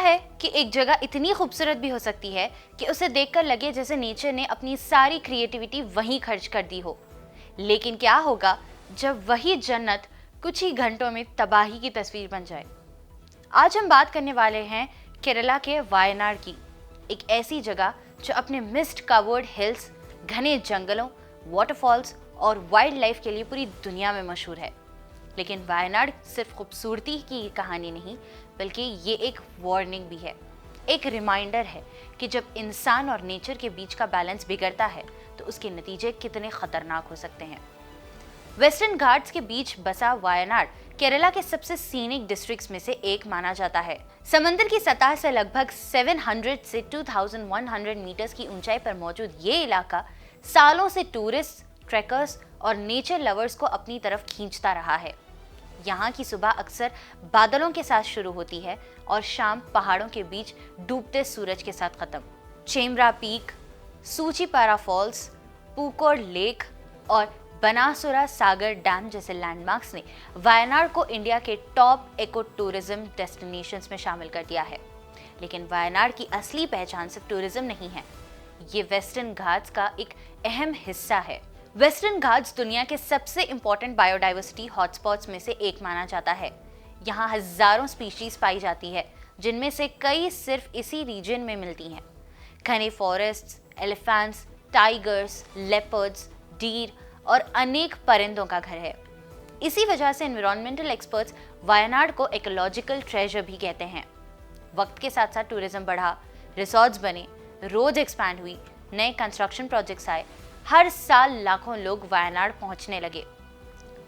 है कि एक जगह इतनी खूबसूरत भी हो सकती है कि उसे देखकर लगे जैसे नेचर ने अपनी सारी क्रिएटिविटी वहीं खर्च कर दी हो। लेकिन क्या होगा जब वही जन्नत कुछ ही घंटों में तबाही की तस्वीर बन जाए। आज हम बात करने वाले हैं केरला के वायनाड की, एक ऐसी जगह जो अपने मिस्ट कवर्ड हिल्स, घने जंगलों, वाटरफॉल्स और वाइल्ड लाइफ के लिए पूरी दुनिया में मशहूर है। लेकिन वायनाड सिर्फ खूबसूरती की कहानी नहीं, बल्कि ये एक वार्निंग भी है, एक रिमाइंडर है कि जब इंसान और नेचर के बीच का बैलेंस बिगड़ता है तो उसके नतीजे कितने खतरनाक हो सकते हैं। वेस्टर्न घाट्स के बीच बसा वायनाड केरला के सबसे सीनिक डिस्ट्रिक्ट्स में से एक माना जाता है। समंदर की सतह से लगभग 700 से 2100 मीटर्स की ऊंचाई पर मौजूद ये इलाका सालों से टूरिस्ट, ट्रैकर्स और नेचर लवर्स को अपनी तरफ खींचता रहा है। यहाँ की सुबह अक्सर बादलों के साथ शुरू होती है और शाम पहाड़ों के बीच डूबते सूरज के साथ खत्म। Chembra peak, Soochipara falls, Pookode lake और बनासुरा सागर डैम जैसे लैंडमार्क्स ने वायनाड को इंडिया के टॉप इको टूरिज्म डेस्टिनेशंस में शामिल कर दिया है। लेकिन वायनाड की असली पहचान सिर्फ टूरिज्म नहीं है, ये वेस्टर्न घाट्स का एक अहम हिस्सा है। वेस्टर्न घाट्स दुनिया के सबसे इंपॉर्टेंट बायोडाइवर्सिटी हॉटस्पॉट्स में से एक माना जाता है। यहाँ हजारों स्पीशीज पाई जाती है, जिनमें से कई सिर्फ इसी रीजन में मिलती हैं। घने forests, elephants, tigers, leopards, deer और अनेक परिंदों का घर है। इसी वजह से एनवायरमेंटल एक्सपर्ट्स वायनाड को इकोलॉजिकल ट्रेजर भी कहते हैं। वक्त के साथ साथ टूरिज्म बढ़ा, रिसॉर्ट्स बने, रोड एक्सपैंड हुई, नए कंस्ट्रक्शन प्रोजेक्ट्स आए, हर साल लाखों लोग वायनाड पहुंचने लगे।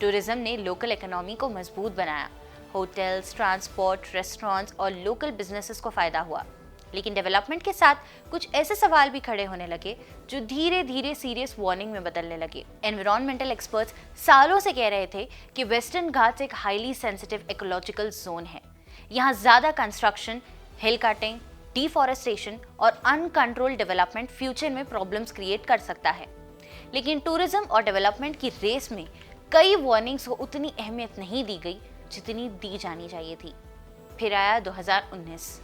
टूरिज्म ने लोकल इकोनॉमी को मजबूत बनाया, होटल्स, ट्रांसपोर्ट, रेस्टोरेंट्स और लोकल बिजनेसेस को फायदा हुआ। लेकिन डेवलपमेंट के साथ कुछ ऐसे सवाल भी खड़े होने लगे जो धीरे धीरे सीरियस वार्निंग में बदलने लगे। एनवायरमेंटल एक्सपर्ट्स सालों से कह रहे थे कि वेस्टर्न घाट्स एक हाईली सेंसिटिव इकोलॉजिकल जोन है। यहाँ ज्यादा कंस्ट्रक्शन, हिल कटिंग, डिफॉरेस्टेशन और अनकंट्रोल्ड डेवलपमेंट फ्यूचर में प्रॉब्लम्स क्रिएट कर सकता है। लेकिन टूरिज्म और डेवलपमेंट की रेस में कई वार्निंग्स को उतनी अहमियत नहीं दी गई जितनी दी जानी चाहिए थी। फिर आया 2019।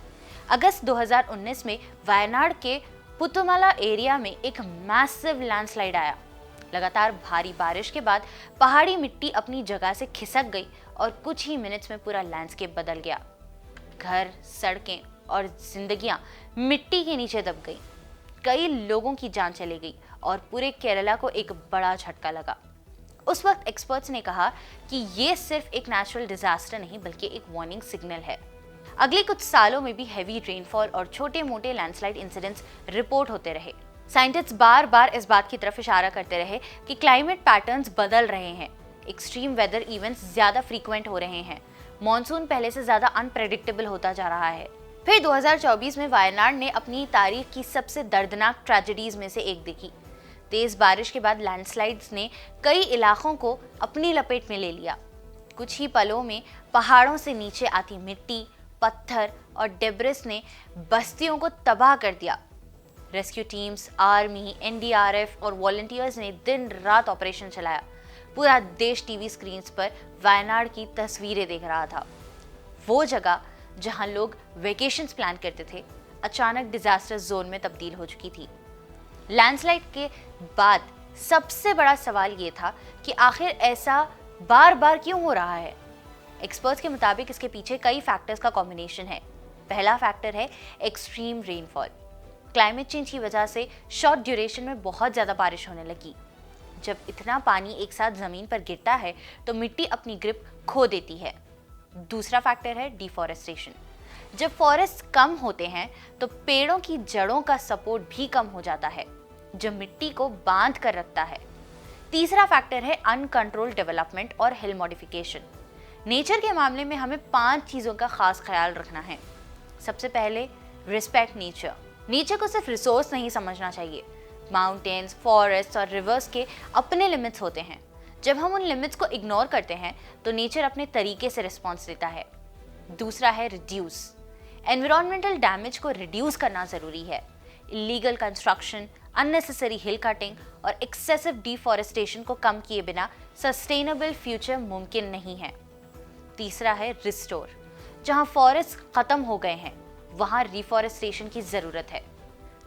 अगस्त 2019 में वायनाड के पुतुमला एरिया में एक मैसिव लैंडस्लाइड आया। लगातार भारी बारिश के बाद पहाड़ी मिट्टी अपनी जगह से खिसक गई और कुछ ही मिनट्स में पूरा लैंडस्केप बदल गया। घर, सड़कें और जिंदगियां मिट्टी के नीचे दब गई। कई लोगों की जान चली गई और पूरे केरला को एक बड़ा झटका लगा। उस वक्त एक्सपर्ट्स ने कहा कि ये सिर्फ एक नेचुरल डिजास्टर नहीं, बल्कि एक वार्निंग सिग्नल है। अगले कुछ सालों में भी हैवी रेनफॉल और छोटे मोटे लैंडस्लाइड इंसिडेंट्स रिपोर्ट होते रहे। साइंटिस्ट बार बार इस बात की तरफ इशारा करते रहे कि क्लाइमेट पैटर्न्स बदल रहे हैं, एक्सट्रीम वेदर इवेंट्स ज्यादा फ्रीक्वेंट हो रहे हैं, मॉनसून पहले से ज्यादा अनप्रेडिक्टेबल होता जा रहा है। फिर 2024 में वायनाड ने अपनी तारीख की सबसे दर्दनाक ट्रेजेडीज में से एक देखी। तेज बारिश के बाद लैंडस्लाइड्स ने कई इलाकों को अपनी लपेट में ले लिया। कुछ ही पलों में पहाड़ों से नीचे आती मिट्टी, पत्थर और डेब्रिस ने बस्तियों को तबाह कर दिया। रेस्क्यू टीम्स, आर्मी, एनडीआरएफ और वॉलंटियर्स ने दिन रात ऑपरेशन चलाया। पूरा देश टीवी स्क्रीन्स पर वायनाड की तस्वीरें देख रहा था। वो जगह जहां लोग वेकेशंस प्लान करते थे, अचानक डिजास्टर जोन में तब्दील हो चुकी थी। लैंडस्लाइड के बाद सबसे बड़ा सवाल ये था कि आखिर ऐसा बार बार क्यों हो रहा है। एक्सपर्ट्स के मुताबिक इसके पीछे कई फैक्टर्स का कॉम्बिनेशन है। पहला फैक्टर है एक्सट्रीम रेनफॉल। क्लाइमेट चेंज की वजह से शॉर्ट ड्यूरेशन में बहुत ज़्यादा बारिश होने लगी। जब इतना पानी एक साथ ज़मीन पर गिरता है तो मिट्टी अपनी ग्रिप खो देती है। दूसरा फैक्टर है डिफॉरेस्टेशन। जब फॉरेस्ट कम होते हैं तो पेड़ों की जड़ों का सपोर्ट भी कम हो जाता है, जो मिट्टी को बांध कर रखता है। तीसरा फैक्टर है अनकंट्रोल्ड डेवलपमेंट और हिल मॉडिफिकेशन। नेचर के मामले में हमें 5 चीज़ों का खास ख्याल रखना है। सबसे पहले, रिस्पेक्ट नेचर। नेचर को सिर्फ रिसोर्स नहीं समझना चाहिए। माउंटेन्स, फॉरेस्ट और रिवर्स के अपने लिमिट्स होते हैं। जब हम उन लिमिट्स को इग्नोर करते हैं तो नेचर अपने तरीके से रिस्पॉन्स देता है। दूसरा है रिड्यूस। एनवायरमेंटल डैमेज को रिड्यूस करना ज़रूरी है। Illegal construction, unnecessary hill cutting और एक्सेसिव डिफॉरेस्टेशन को कम किए बिना सस्टेनेबल फ्यूचर मुमकिन नहीं है। तीसरा है रिस्टोर। जहां फॉरेस्ट खत्म हो गए हैं वहां रिफॉरेस्टेशन की जरूरत है।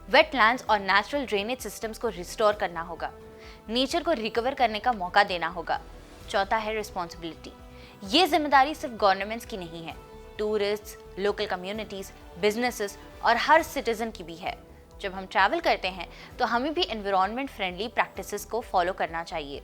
वेटलैंड्स और नेचुरल ड्रेनेज सिस्टम्स को रिस्टोर करना होगा, नेचर को रिकवर करने का मौका देना होगा। चौथा है रिस्पॉन्सिबिलिटी। ये जिम्मेदारी सिर्फ गवर्नमेंट्स की नहीं है, टूरिस्ट्स, लोकल कम्युनिटीज, बिजनेसेस और हर सिटीजन की भी है। जब हम ट्रैवल करते हैं तो हमें भी एनवायरनमेंट फ्रेंडली प्रैक्टिसेस को फॉलो करना चाहिए।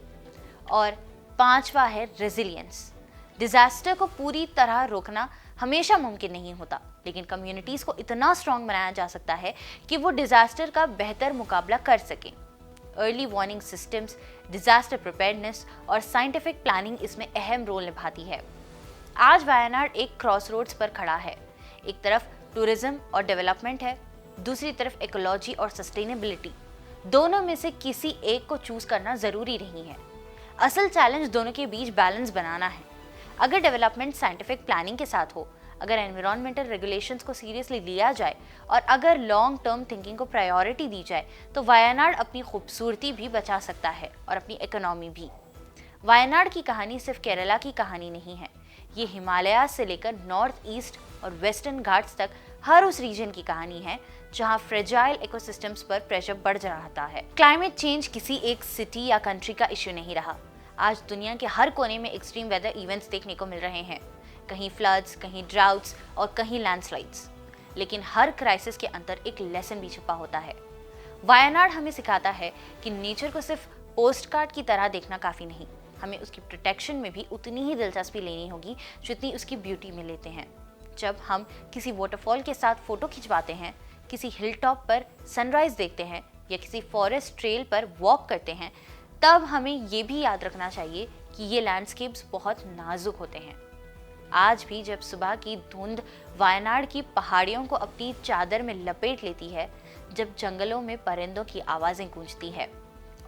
और पांचवा है रेजिलियंस। डिजास्टर को पूरी तरह रोकना हमेशा मुमकिन नहीं होता, लेकिन कम्युनिटीज को इतना स्ट्रांग बनाया जा सकता है कि वो डिजास्टर का बेहतर मुकाबला कर सकें। Early warning systems, disaster preparedness और साइंटिफिक प्लानिंग इसमें अहम रोल निभाती है। आज वायनाड एक क्रॉसरोड्स पर खड़ा है। एक तरफ टूरिज्म और डेवलपमेंट है, दूसरी तरफ इकोलॉजी और सस्टेनेबिलिटी। दोनों में से किसी एक को चूज करना जरूरी नहीं है। असल चैलेंज दोनों के बीच बैलेंस बनाना है। अगर डेवलपमेंट साइंटिफिक प्लानिंग के साथ हो, अगर एनवायरमेंटल रेगुलेशंस को सीरियसली लिया जाए और अगर लॉन्ग टर्म थिंकिंग को प्रायोरिटी दी जाए, तो वायनाड अपनी खूबसूरती भी बचा सकता है और अपनी इकोनॉमी भी। वायनाड की कहानी सिर्फ केरला की कहानी नहीं है, ये हिमालय से लेकर नॉर्थ ईस्ट और वेस्टर्न घाट्स तक हर उस रीजन की कहानी है जहां फ्रेजाइल इकोसिस्टम्स पर प्रेशर बढ़ रहता है। क्लाइमेट चेंज किसी एक सिटी या कंट्री का इश्यू नहीं रहा। आज दुनिया के हर कोने में एक्सट्रीम वेदर इवेंट्स देखने को मिल रहे हैं, कहीं फ्लड्स, कहीं ड्राउट्स और कहीं लैंडस्लाइड्स। लेकिन हर क्राइसिस के अंदर एक लेसन भी छुपा होता है। वायनाड हमें सिखाता है कि नेचर को सिर्फ पोस्ट कार्ड की तरह देखना काफ़ी नहीं, हमें उसकी प्रोटेक्शन में भी उतनी ही दिलचस्पी लेनी होगी जितनी उसकी ब्यूटी में लेते हैं। जब हम किसी वाटरफॉल के साथ फोटो खिंचवाते हैं, किसी हिल टॉप पर सनराइज देखते हैं या किसी फॉरेस्ट ट्रेल पर वॉक करते हैं, तब हमें ये भी याद रखना चाहिए कि ये लैंडस्केप्स बहुत नाजुक होते हैं। आज भी जब सुबह की धुंध वायनाड की पहाड़ियों को अपनी चादर में लपेट लेती है, जब जंगलों में परिंदों की आवाज़ें गूंजती है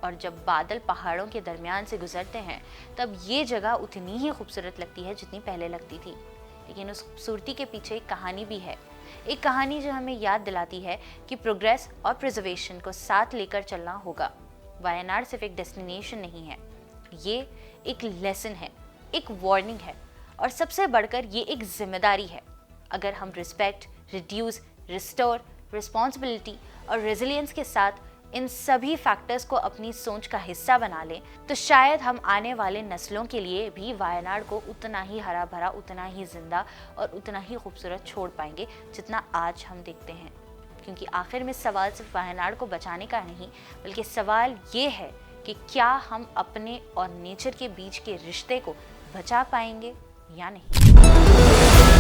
और जब बादल पहाड़ों के दरमियान से गुजरते हैं, तब ये जगह उतनी ही खूबसूरत लगती है जितनी पहले लगती थी। लेकिन उस खूबसूरती के पीछे एक कहानी भी है, एक कहानी जो हमें याद दिलाती है कि प्रोग्रेस और प्रिजर्वेशन को साथ लेकर चलना होगा। वायनाड सिर्फ एक डेस्टिनेशन नहीं है, ये एक लेसन है, एक वार्निंग है और सबसे बढ़कर ये एक जिम्मेदारी है। अगर हम रिस्पेक्ट, रिड्यूस, रिस्टोर, रिस्पॉन्सिबिलिटी और रेजिलियंस के साथ इन सभी फैक्टर्स को अपनी सोच का हिस्सा बना लें, तो शायद हम आने वाले नस्लों के लिए भी वायनाड को उतना ही हरा भरा, उतना ही जिंदा और उतना ही खूबसूरत छोड़ पाएंगे जितना आज हम देखते हैं। क्योंकि आखिर में सवाल सिर्फ वायनाड को बचाने का नहीं, बल्कि सवाल ये है कि क्या हम अपने और नेचर के बीच के रिश्ते को बचा पाएंगे या नहीं।